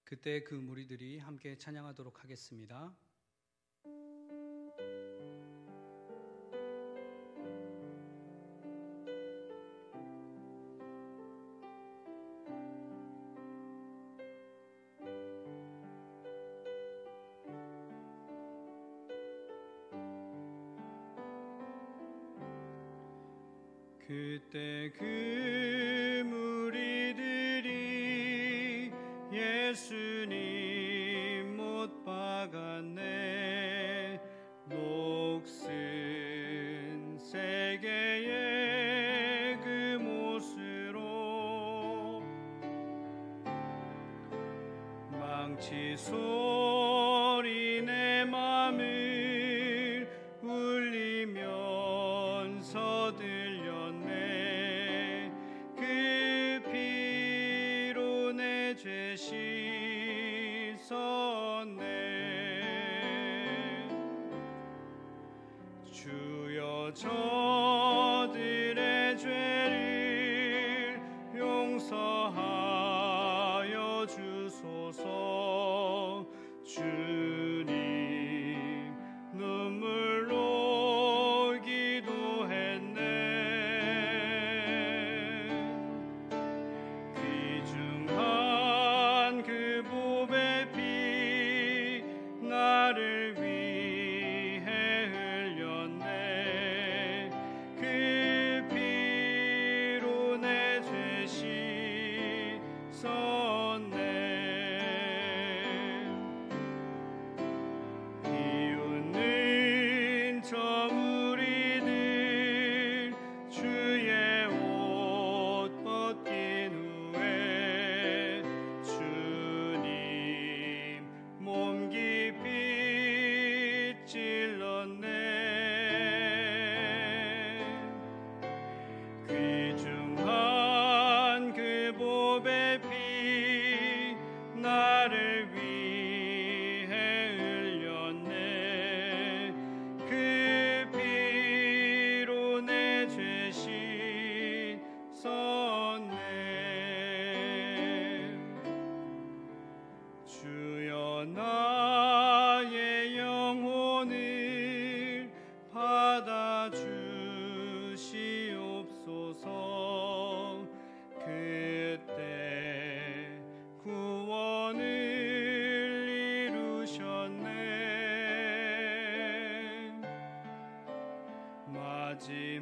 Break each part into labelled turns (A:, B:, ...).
A: 그때 그 무리들이 함께 찬양하도록 하겠습니다. 그때 그 무리들이 예수님 못 박았네. 녹슨 세계의 그 못으로 망치 소리 내 맘을 울리면서 들렸네. 그 피로 내 죄 씻었네. 주여 저들의 죄를 용서하여 주소서. 주님 눈물로 기도했네. 귀중한 그 보배 피 나를 위해 흘렸네. 그 피로 내 죄 씻었네. 비웃는 저 무리들 주의 옷 벗긴 후에 주님 몸 깊이 찔렀네. 귀중한 그 보배 피 나를 위해 흘렸네. 그 피로 내 죄 씻었네. 주여 나의 영혼을 받아 주시옵소서. 그때 구원을 이루셨네.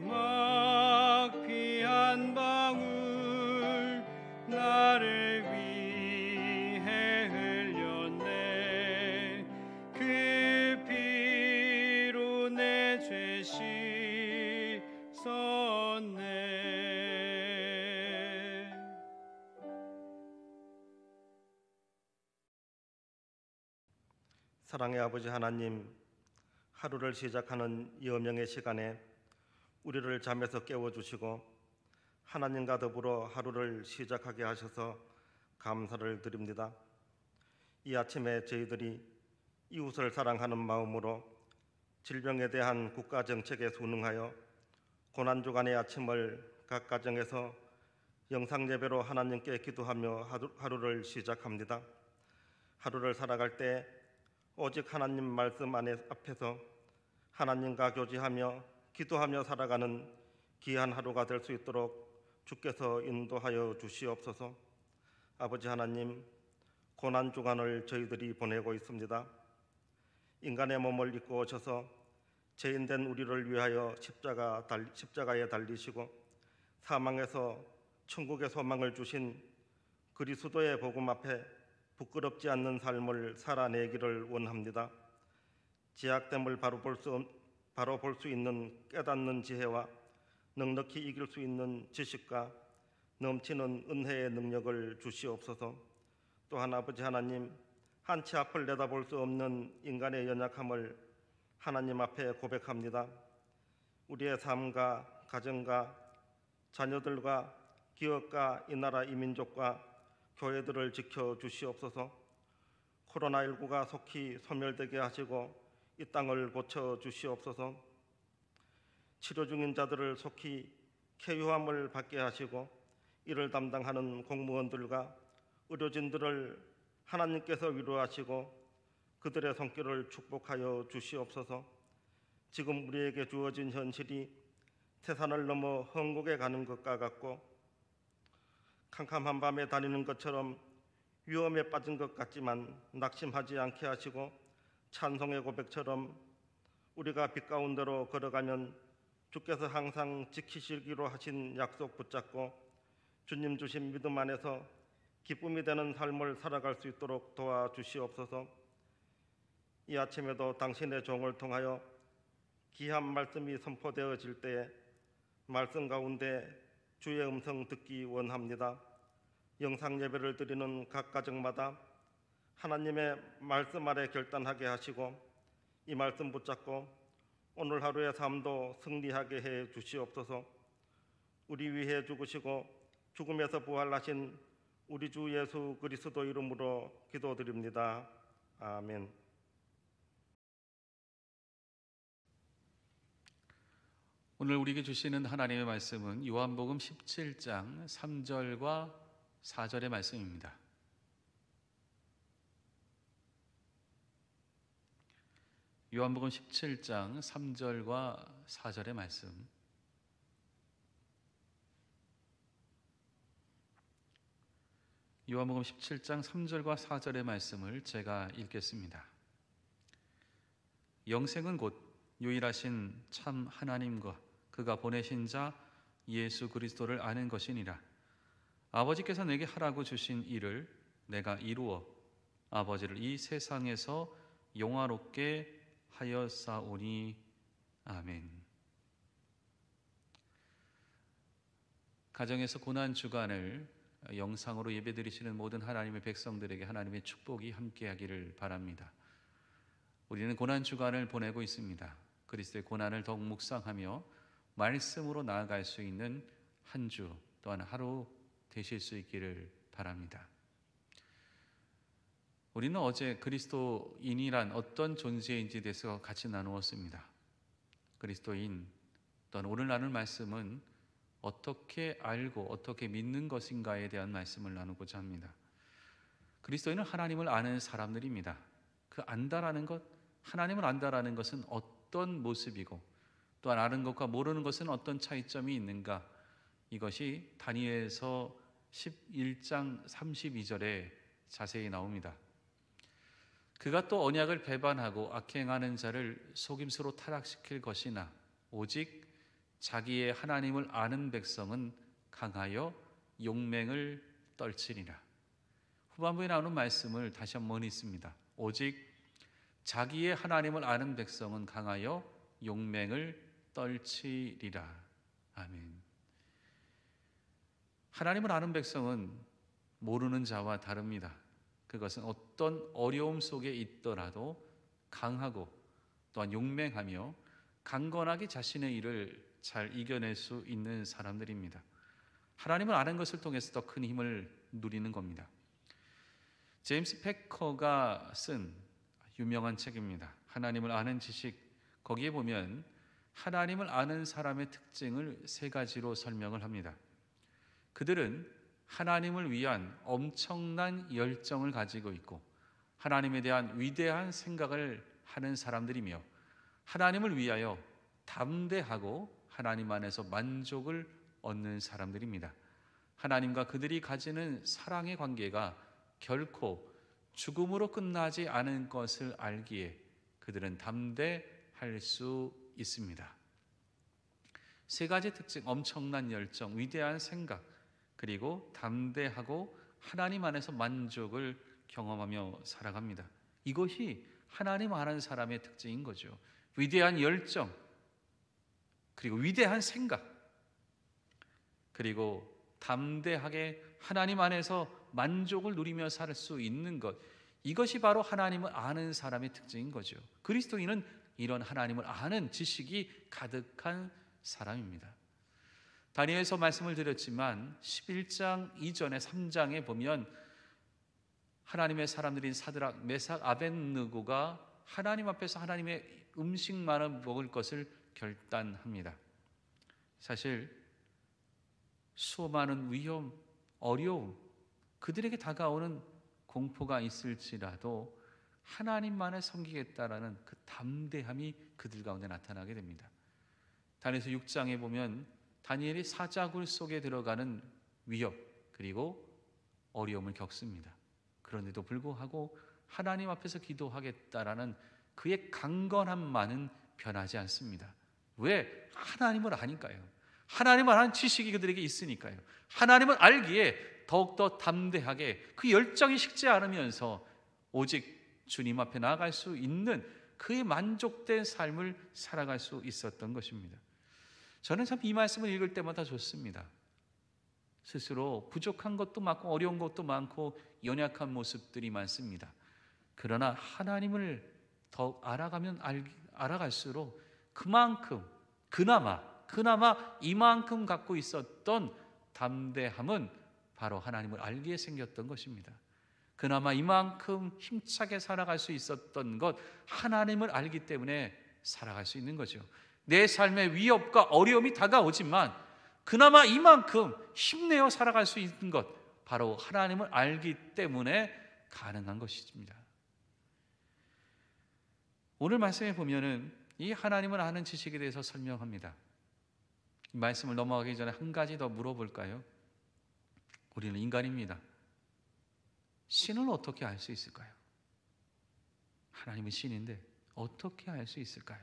A: 마지막 피 한 방울 나를 위해 흘렸네. 그 피로 내 죄 씻었네.
B: 사랑의 아버지 하나님, 하루를 시작하는 여명의 시간에 우리를 잠에서 깨워주시고 하나님과 더불어 하루를 시작하게 하셔서 감사를 드립니다. 이 아침에 저희들이 이웃을 사랑하는 마음으로 질병에 대한 국가정책에 순응하여 고난주간의 아침을 각 가정에서 영상예배로 하나님께 기도하며 하루를 시작합니다. 하루를 살아갈 때 오직 하나님 말씀 앞에서 하나님과 교제하며 기도하며 살아가는 귀한 하루가 될 수 있도록 주께서 인도하여 주시옵소서. 아버지 하나님, 고난주간을 저희들이 보내고 있습니다. 인간의 몸을 입고 오셔서 죄인된 우리를 위하여 십자가에 달리시고 사망에서 천국의 소망을 주신 그리스도의 복음 앞에 부끄럽지 않는 삶을 살아내기를 원합니다. 제약됨을 바로 볼 수 있는 깨닫는 지혜와 넉넉히 이길 수 있는 지식과 넘치는 은혜의 능력을 주시옵소서. 또한 아버지 하나님, 한치 앞을 내다볼 수 없는 인간의 연약함을 하나님 앞에 고백합니다. 우리의 삶과 가정과 자녀들과 기업과 이 나라 이 민족과 교회들을 지켜주시옵소서. 코로나19가 속히 소멸되게 하시고 이 땅을 고쳐주시옵소서. 치료 중인 자들을 속히 쾌유함을 받게 하시고 이를 담당하는 공무원들과 의료진들을 하나님께서 위로하시고 그들의 손길을 축복하여 주시옵소서. 지금 우리에게 주어진 현실이 태산을 넘어 헝곡에 가는 것과 같고 캄캄한 밤에 다니는 것처럼 위험에 빠진 것 같지만 낙심하지 않게 하시고 찬송의 고백처럼 우리가 빛 가운데로 걸어가면 주께서 항상 지키시기로 하신 약속 붙잡고 주님 주신 믿음 안에서 기쁨이 되는 삶을 살아갈 수 있도록 도와주시옵소서. 이 아침에도 당신의 종을 통하여 귀한 말씀이 선포되어질 때에 말씀 가운데 주의 음성 듣기 원합니다. 영상 예배를 드리는 각 가정마다 하나님의 말씀 아래 결단하게 하시고 이 말씀 붙잡고 오늘 하루의 삶도 승리하게 해 주시옵소서. 우리 위해 죽으시고 죽음에서 부활하신 우리 주 예수 그리스도 이름으로 기도드립니다. 아멘.
C: 오늘 우리에게 주시는 하나님의 말씀은 요한복음 17장 3절과 4절의 말씀입니다. 요한복음 17장 3절과 4절의 말씀. 요한복음 17장 3절과 4절의 말씀을 제가 읽겠습니다. 영생은 곧 유일하신 참 하나님과 그가 보내신 자 예수 그리스도를 아는 것이니라. 아버지께서 내게 하라고 주신 일을 내가 이루어 아버지를 이 세상에서 영화롭게 하였사오니. 아멘. 가정에서 고난 주간을 영상으로 예배드리시는 모든 하나님의 백성들에게 하나님의 축복이 함께하기를 바랍니다. 우리는 고난 주간을 보내고 있습니다. 그리스도의 고난을 더욱 묵상하며 말씀으로 나아갈 수 있는 한 주 또한 하루 되실 수 있기를 바랍니다. 우리는 어제 그리스도인이란 어떤 존재인지에 대해서 같이 나누었습니다. 그리스도인 또한 오늘 나눌 말씀은 어떻게 알고 어떻게 믿는 것인가에 대한 말씀을 나누고자 합니다. 그리스도인은 하나님을 아는 사람들입니다. 그 안다라는 것, 하나님을 안다라는 것은 어떤 모습이고 또한 아는 것과 모르는 것은 어떤 차이점이 있는가, 이것이 다니엘서 11장 32절에 자세히 나옵니다. 그가 또 언약을 배반하고 악행하는 자를 속임수로 타락시킬 것이나 오직 자기의 하나님을 아는 백성은 강하여 용맹을 떨치리라. 후반부에 나오는 말씀을 다시 한번 읽습니다. 오직 자기의 하나님을 아는 백성은 강하여 용맹을 떨치리라. 아멘. 하나님을 아는 백성은 모르는 자와 다릅니다. 그것은 어떤 어려움 속에 있더라도 강하고 또한 용맹하며 강건하게 자신의 일을 잘 이겨낼 수 있는 사람들입니다. 하나님을 아는 것을 통해서 더 큰 힘을 누리는 겁니다. 제임스 패커가 쓴 유명한 책입니다. 하나님을 아는 지식. 거기에 보면 하나님을 아는 사람의 특징을 세 가지로 설명을 합니다. 그들은 하나님을 위한 엄청난 열정을 가지고 있고 하나님에 대한 위대한 생각을 하는 사람들이며 하나님을 위하여 담대하고 하나님 안에서 만족을 얻는 사람들입니다. 하나님과 그들이 가지는 사랑의 관계가 결코 죽음으로 끝나지 않은 것을 알기에 그들은 담대할 수 있습니다. 세 가지 특징, 엄청난 열정, 위대한 생각, 그리고 담대하고 하나님 안에서 만족을 경험하며 살아갑니다. 이것이 하나님 아는 사람의 특징인 거죠. 위대한 열정, 그리고 위대한 생각, 그리고 담대하게 하나님 안에서 만족을 누리며 살 수 있는 것, 이것이 바로 하나님을 아는 사람의 특징인 거죠. 그리스도인은 이런 하나님을 아는 지식이 가득한 사람입니다. 다니엘서 말씀을 드렸지만 11장 이전에 3장에 보면 하나님의 사람들인 사드락, 메삭, 아벳느고가 하나님 앞에서 하나님의 음식만을 먹을 것을 결단합니다. 사실 수많은 위험, 어려움, 그들에게 다가오는 공포가 있을지라도 하나님만을 섬기겠다라는 그 담대함이 그들 가운데 나타나게 됩니다. 다니엘서 6장에 보면 다니엘이 사자굴 속에 들어가는 위협 그리고 어려움을 겪습니다. 그런데도 불구하고 하나님 앞에서 기도하겠다라는 그의 강건함만은 변하지 않습니다. 왜? 하나님을 아니까요. 하나님을 아는 지식이 그들에게 있으니까요. 하나님을 알기에 더욱더 담대하게 그 열정이 식지 않으면서 오직 주님 앞에 나아갈 수 있는 그의 만족된 삶을 살아갈 수 있었던 것입니다. 저는 참 이 말씀을 읽을 때마다 좋습니다. 스스로 부족한 것도 많고 어려운 것도 많고 연약한 모습들이 많습니다. 그러나 하나님을 더 알아갈수록 그만큼 그나마 이만큼 갖고 있었던 담대함은 바로 하나님을 알기에 생겼던 것입니다. 그나마 이만큼 힘차게 살아갈 수 있었던 것, 하나님을 알기 때문에 살아갈 수 있는 거죠. 내 삶의 위협과 어려움이 다가오지만 그나마 이만큼 힘내어 살아갈 수 있는 것, 바로 하나님을 알기 때문에 가능한 것입니다. 오늘 말씀에 보면은 이 하나님을 아는 지식에 대해서 설명합니다. 이 말씀을 넘어가기 전에 한 가지 더 물어볼까요? 우리는 인간입니다. 신을 어떻게 알 수 있을까요? 하나님은 신인데 어떻게 알 수 있을까요?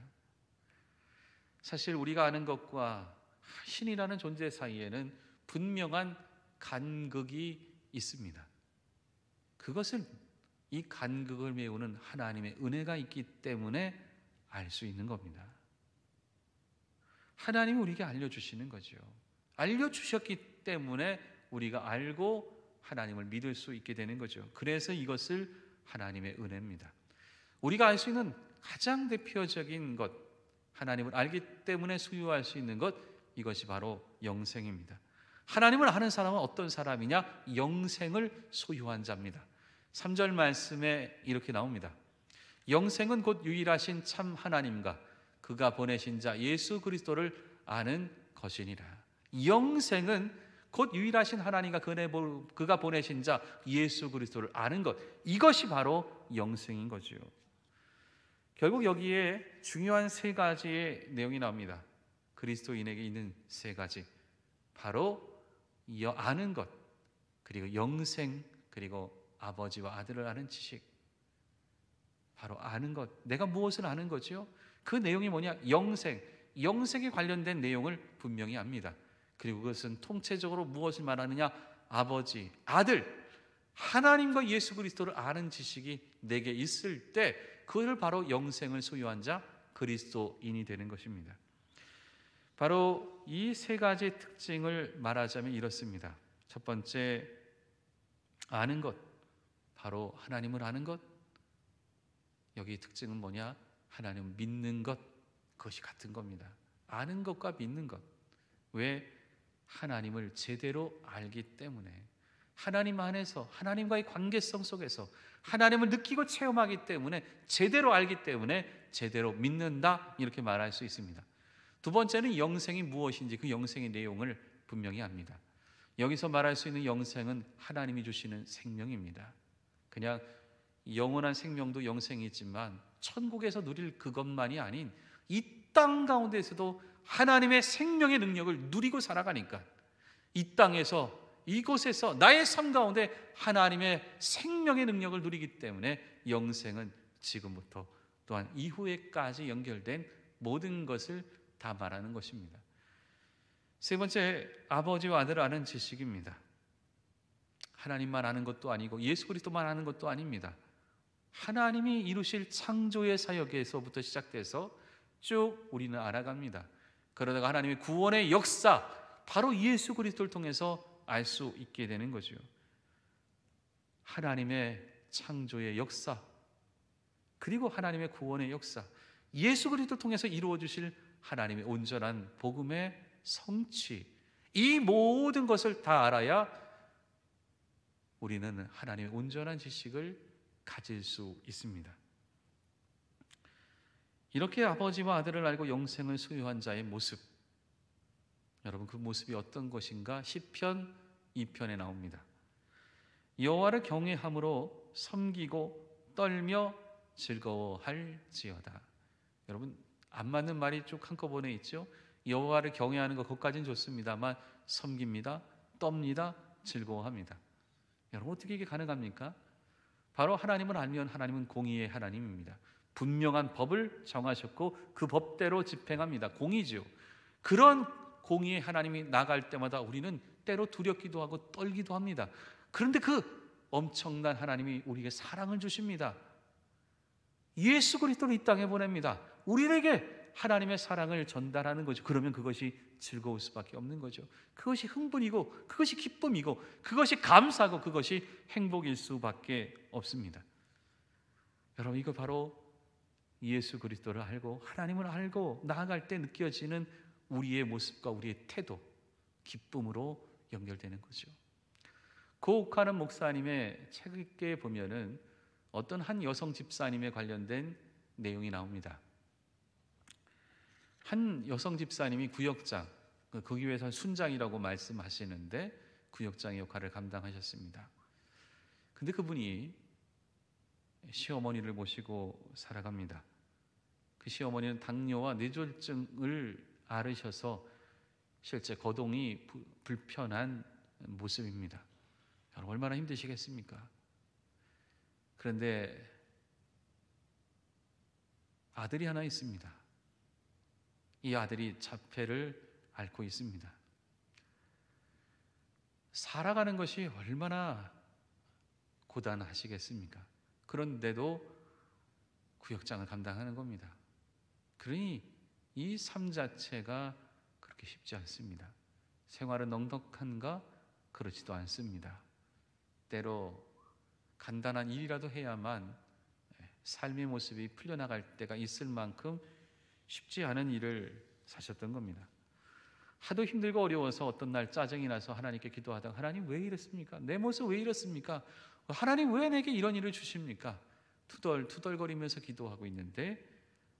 C: 사실 우리가 아는 것과 신이라는 존재 사이에는 분명한 간극이 있습니다. 그것은 이 간극을 메우는 하나님의 은혜가 있기 때문에 알 수 있는 겁니다. 하나님이 우리에게 알려주시는 거죠. 알려주셨기 때문에 우리가 알고 하나님을 믿을 수 있게 되는 거죠. 그래서 이것을 하나님의 은혜입니다. 우리가 알 수 있는 가장 대표적인 것, 하나님을 알기 때문에 소유할 수 있는 것, 이것이 바로 영생입니다. 하나님을 아는 사람은 어떤 사람이냐? 영생을 소유한 자입니다. 3절 말씀에 이렇게 나옵니다. 영생은 곧 유일하신 참 하나님과 그가 보내신 자 예수 그리스도를 아는 것이니라. 영생은 곧 유일하신 하나님과 그가 보내신 자 예수 그리스도를 아는 것, 이것이 바로 영생인 거죠. 결국 여기에 중요한 세 가지의 내용이 나옵니다. 그리스도인에게 있는 세 가지, 바로 아는 것, 그리고 영생, 그리고 아버지와 아들을 아는 지식. 바로 아는 것, 내가 무엇을 아는 거죠? 그 내용이 뭐냐? 영생에 관련된 내용을 분명히 압니다. 그리고 그것은 통체적으로 무엇을 말하느냐? 아버지, 아들, 하나님과 예수 그리스도를 아는 지식이 내게 있을 때 그를 바로 영생을 소유한 자 그리스도인이 되는 것입니다. 바로 이 세 가지 특징을 말하자면 이렇습니다. 첫 번째, 아는 것, 바로 하나님을 아는 것. 여기 특징은 뭐냐? 하나님을 믿는 것, 그것이 같은 겁니다. 아는 것과 믿는 것. 왜? 하나님을 제대로 알기 때문에, 하나님 안에서 하나님과의 관계성 속에서 하나님을 느끼고 체험하기 때문에, 제대로 알기 때문에 제대로 믿는다, 이렇게 말할 수 있습니다. 두 번째는 영생이 무엇인지 그 영생의 내용을 분명히 압니다. 여기서 말할 수 있는 영생은 하나님이 주시는 생명입니다. 그냥 영원한 생명도 영생이지만 천국에서 누릴 그것만이 아닌 이 땅 가운데에서도 하나님의 생명의 능력을 누리고 살아가니까, 이 땅에서 이곳에서 나의 삶 가운데 하나님의 생명의 능력을 누리기 때문에 영생은 지금부터 또한 이후에까지 연결된 모든 것을 다 말하는 것입니다. 세 번째, 아버지와 아들을 아는 지식입니다. 하나님만 아는 것도 아니고 예수 그리스도만 아는 것도 아닙니다. 하나님이 이루실 창조의 사역에서부터 시작돼서 쭉 우리는 알아갑니다. 그러다가 하나님의 구원의 역사, 바로 예수 그리스도를 통해서 알 수 있게 되는 거죠. 하나님의 창조의 역사, 그리고 하나님의 구원의 역사, 예수 그리스도를 통해서 이루어 주실 하나님의 온전한 복음의 성취, 이 모든 것을 다 알아야 우리는 하나님의 온전한 지식을 가질 수 있습니다. 이렇게 아버지와 아들을 알고 영생을 소유한 자의 모습, 여러분 그 모습이 어떤 것인가? 시편 2편에 나옵니다. 여호와를 경외함으로 섬기고 떨며 즐거워할지어다. 여러분, 안 맞는 말이 쭉 한꺼번에 있죠. 여호와를 경외하는 것, 그것까지는 좋습니다만 섬깁니다, 떱니다, 즐거워합니다. 여러분, 어떻게 이게 가능합니까? 바로 하나님을 알면 하나님은 공의의 하나님입니다. 분명한 법을 정하셨고 그 법대로 집행합니다. 공의죠. 그런 공의의 하나님이 나갈 때마다 우리는 때로 두렵기도 하고 떨기도 합니다. 그런데 그 엄청난 하나님이 우리에게 사랑을 주십니다. 예수 그리스도를 이 땅에 보냅니다. 우리에게 하나님의 사랑을 전달하는 거죠. 그러면 그것이 즐거울 수밖에 없는 거죠. 그것이 흥분이고 그것이 기쁨이고 그것이 감사고 그것이 행복일 수밖에 없습니다. 여러분, 이거 바로 예수 그리스도를 알고 하나님을 알고 나아갈 때 느껴지는 우리의 모습과 우리의 태도, 기쁨으로 연결되는 거죠. 고옥하는 목사님의 책에 보면은 어떤 한 여성 집사님에 관련된 내용이 나옵니다. 한 여성 집사님이 구역장, 그 교회에서는 순장이라고 말씀하시는데 구역장의 역할을 감당하셨습니다. 근데 그분이 시어머니를 모시고 살아갑니다. 그 시어머니는 당뇨와 뇌졸중을 앓으셔서 실제 거동이 불편한 모습입니다. 여러분, 얼마나 힘드시겠습니까? 그런데 아들이 하나 있습니다. 이 아들이 자폐를 앓고 있습니다. 살아가는 것이 얼마나 고단하시겠습니까? 그런데도 구역장을 감당하는 겁니다. 그러니 이 삶 자체가 그렇게 쉽지 않습니다. 생활은 넉넉한가? 그렇지도 않습니다. 때로 간단한 일이라도 해야만 삶의 모습이 풀려나갈 때가 있을 만큼 쉽지 않은 일을 사셨던 겁니다. 하도 힘들고 어려워서 어떤 날 짜증이 나서 하나님께 기도하다가 하나님 왜 이랬습니까? 내 모습 왜 이렇습니까? 하나님 왜 내게 이런 일을 주십니까? 투덜거리면서 기도하고 있는데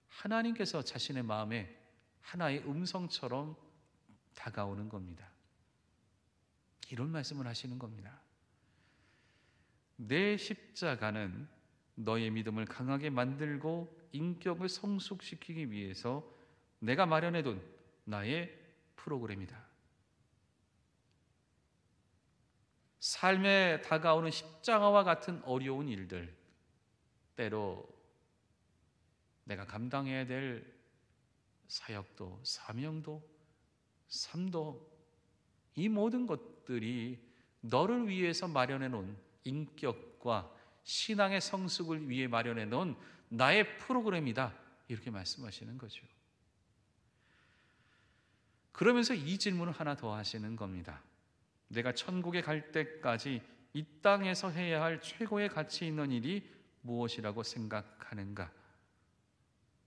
C: 하나님께서 자신의 마음에 하나의 음성처럼 다가오는 겁니다. 이런 말씀을 하시는 겁니다. 내 십자가는 너의 믿음을 강하게 만들고 인격을 성숙시키기 위해서 내가 마련해둔 나의 프로그램이다. 삶에 다가오는 십자가와 같은 어려운 일들, 때로 내가 감당해야 될 사역도, 사명도, 삶도, 이 모든 것들이 너를 위해서 마련해 놓은 인격과 신앙의 성숙을 위해 마련해 놓은 나의 프로그램이다, 이렇게 말씀하시는 거죠. 그러면서 이 질문을 하나 더 하시는 겁니다. 내가 천국에 갈 때까지 이 땅에서 해야 할 최고의 가치 있는 일이 무엇이라고 생각하는가?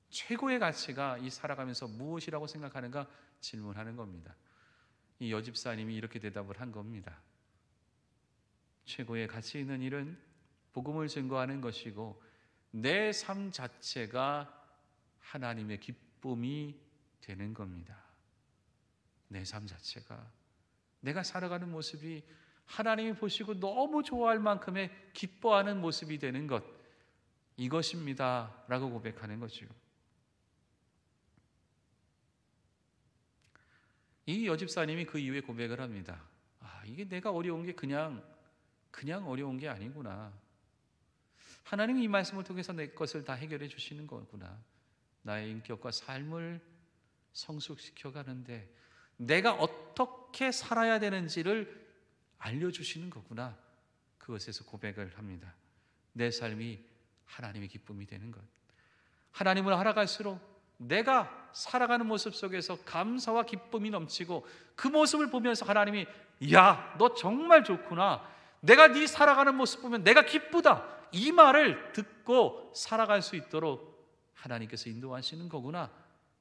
C: 최고의 가치가 이 살아가면서 무엇이라고 생각하는가 질문하는 겁니다. 이 여집사님이 이렇게 대답을 한 겁니다. 최고의 가치 있는 일은 복음을 증거하는 것이고 내 삶 자체가 하나님의 기쁨이 되는 겁니다. 내 삶 자체가, 내가 살아가는 모습이 하나님이 보시고 너무 좋아할 만큼의 기뻐하는 모습이 되는 것, 이것입니다 라고 고백하는 거죠. 이 여집사님이 그 이후에 고백을 합니다. 이게 내가 어려운 게 그냥 어려운 게 아니구나. 하나님이 이 말씀을 통해서 내 것을 다 해결해 주시는 거구나. 나의 인격과 삶을 성숙시켜 가는데 내가 어떻게 살아야 되는지를 알려주시는 거구나. 그것에서 고백을 합니다. 내 삶이 하나님의 기쁨이 되는 것. 하나님을 알아갈수록 내가 살아가는 모습 속에서 감사와 기쁨이 넘치고 그 모습을 보면서 하나님이 야, 너 정말 좋구나. 내가 네 살아가는 모습 보면 내가 기쁘다. 이 말을 듣고 살아갈 수 있도록 하나님께서 인도하시는 거구나.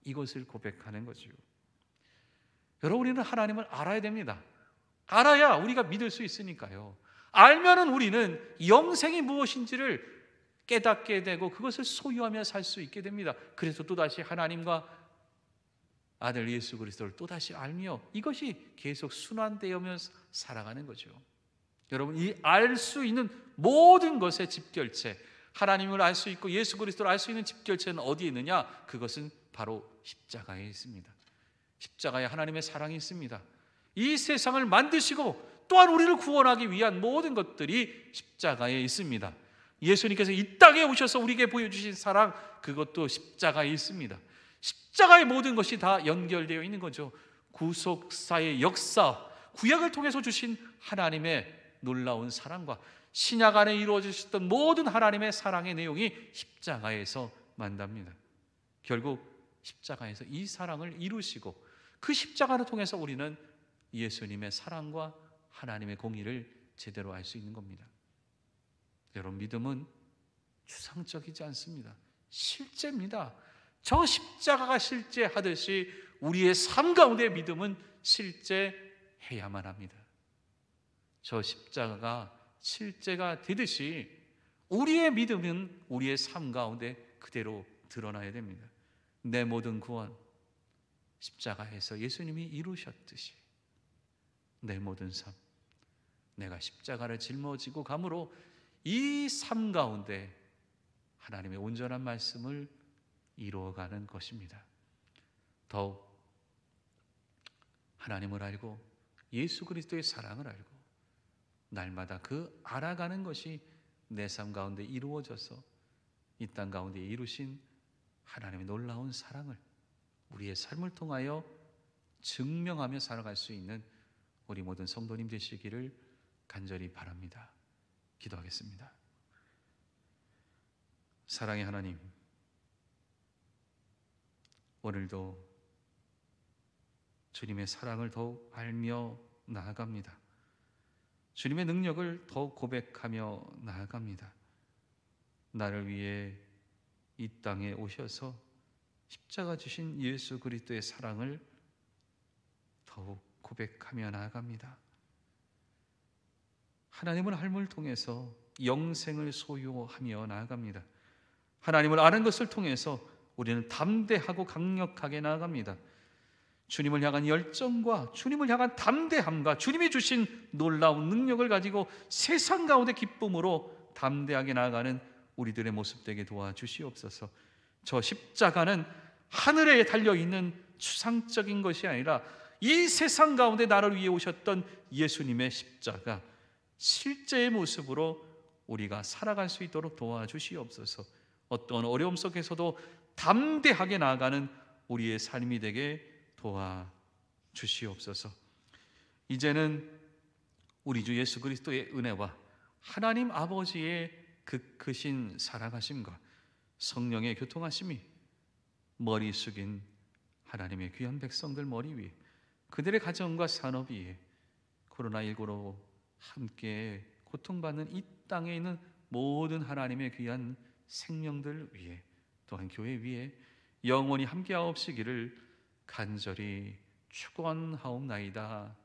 C: 이것을 고백하는 거죠. 여러분, 우리는 하나님을 알아야 됩니다. 알아야 우리가 믿을 수 있으니까요. 알면은 우리는 영생이 무엇인지를 깨닫게 되고 그것을 소유하며 살 수 있게 됩니다. 그래서 또다시 하나님과 아들 예수 그리스도를 또다시 알며 이것이 계속 순환되어며 살아가는 거죠. 여러분, 이 알 수 있는 모든 것의 집결체, 하나님을 알 수 있고 예수 그리스도를 알 수 있는 집결체는 어디에 있느냐? 그것은 바로 십자가에 있습니다. 십자가에 하나님의 사랑이 있습니다. 이 세상을 만드시고 또한 우리를 구원하기 위한 모든 것들이 십자가에 있습니다. 예수님께서 이 땅에 오셔서 우리에게 보여주신 사랑, 그것도 십자가에 있습니다. 십자가의 모든 것이 다 연결되어 있는 거죠. 구속사의 역사, 구약을 통해서 주신 하나님의 놀라운 사랑과 신약 안에 이루어지셨던 모든 하나님의 사랑의 내용이 십자가에서 만납니다. 결국 십자가에서 이 사랑을 이루시고 그 십자가를 통해서 우리는 예수님의 사랑과 하나님의 공의를 제대로 알 수 있는 겁니다. 여러분, 믿음은 추상적이지 않습니다. 실제입니다. 저 십자가가 실제하듯이 우리의 삶 가운데 믿음은 실제해야만 합니다. 저 십자가가 실제가 되듯이 우리의 믿음은 우리의 삶 가운데 그대로 드러나야 됩니다. 내 모든 구원, 십자가에서 예수님이 이루셨듯이 내 모든 삶, 내가 십자가를 짊어지고 감으로 이 삶 가운데 하나님의 온전한 말씀을 이루어가는 것입니다. 더욱 하나님을 알고 예수 그리스도의 사랑을 알고 날마다 그 알아가는 것이 내 삶 가운데 이루어져서 이 땅 가운데 이루신 하나님의 놀라운 사랑을 우리의 삶을 통하여 증명하며 살아갈 수 있는 우리 모든 성도님 되시기를 간절히 바랍니다. 기도하겠습니다. 사랑의 하나님, 오늘도 주님의 사랑을 더욱 알며 나아갑니다. 주님의 능력을 더욱 고백하며 나아갑니다. 나를 위해 이 땅에 오셔서 십자가 주신 예수 그리스도의 사랑을 더욱 고백하며 나아갑니다. 하나님을 알므로 통해서 영생을 소유하며 나아갑니다. 하나님을 아는 것을 통해서 우리는 담대하고 강력하게 나아갑니다. 주님을 향한 열정과 주님을 향한 담대함과 주님이 주신 놀라운 능력을 가지고 세상 가운데 기쁨으로 담대하게 나아가는 우리들의 모습 되게 도와주시옵소서. 저 십자가는 하늘에 달려있는 추상적인 것이 아니라 이 세상 가운데 나를 위해 오셨던 예수님의 십자가, 실제의 모습으로 우리가 살아갈 수 있도록 도와주시옵소서. 어떤 어려움 속에서도 담대하게 나아가는 우리의 삶이 되게 도와주시옵소서. 이제는 우리 주 예수 그리스도의 은혜와 하나님 아버지의 그 크신 사랑하심과 성령의 교통하심이 머리 숙인 하나님의 귀한 백성들 머리 위에, 그들의 가정과 산업 위에, 코로나19로 함께 고통받는 이 땅에 있는 모든 하나님의 귀한 생명들 위에, 또한 교회 위에 영원히 함께하옵시기를 간절히 축원하옵나이다.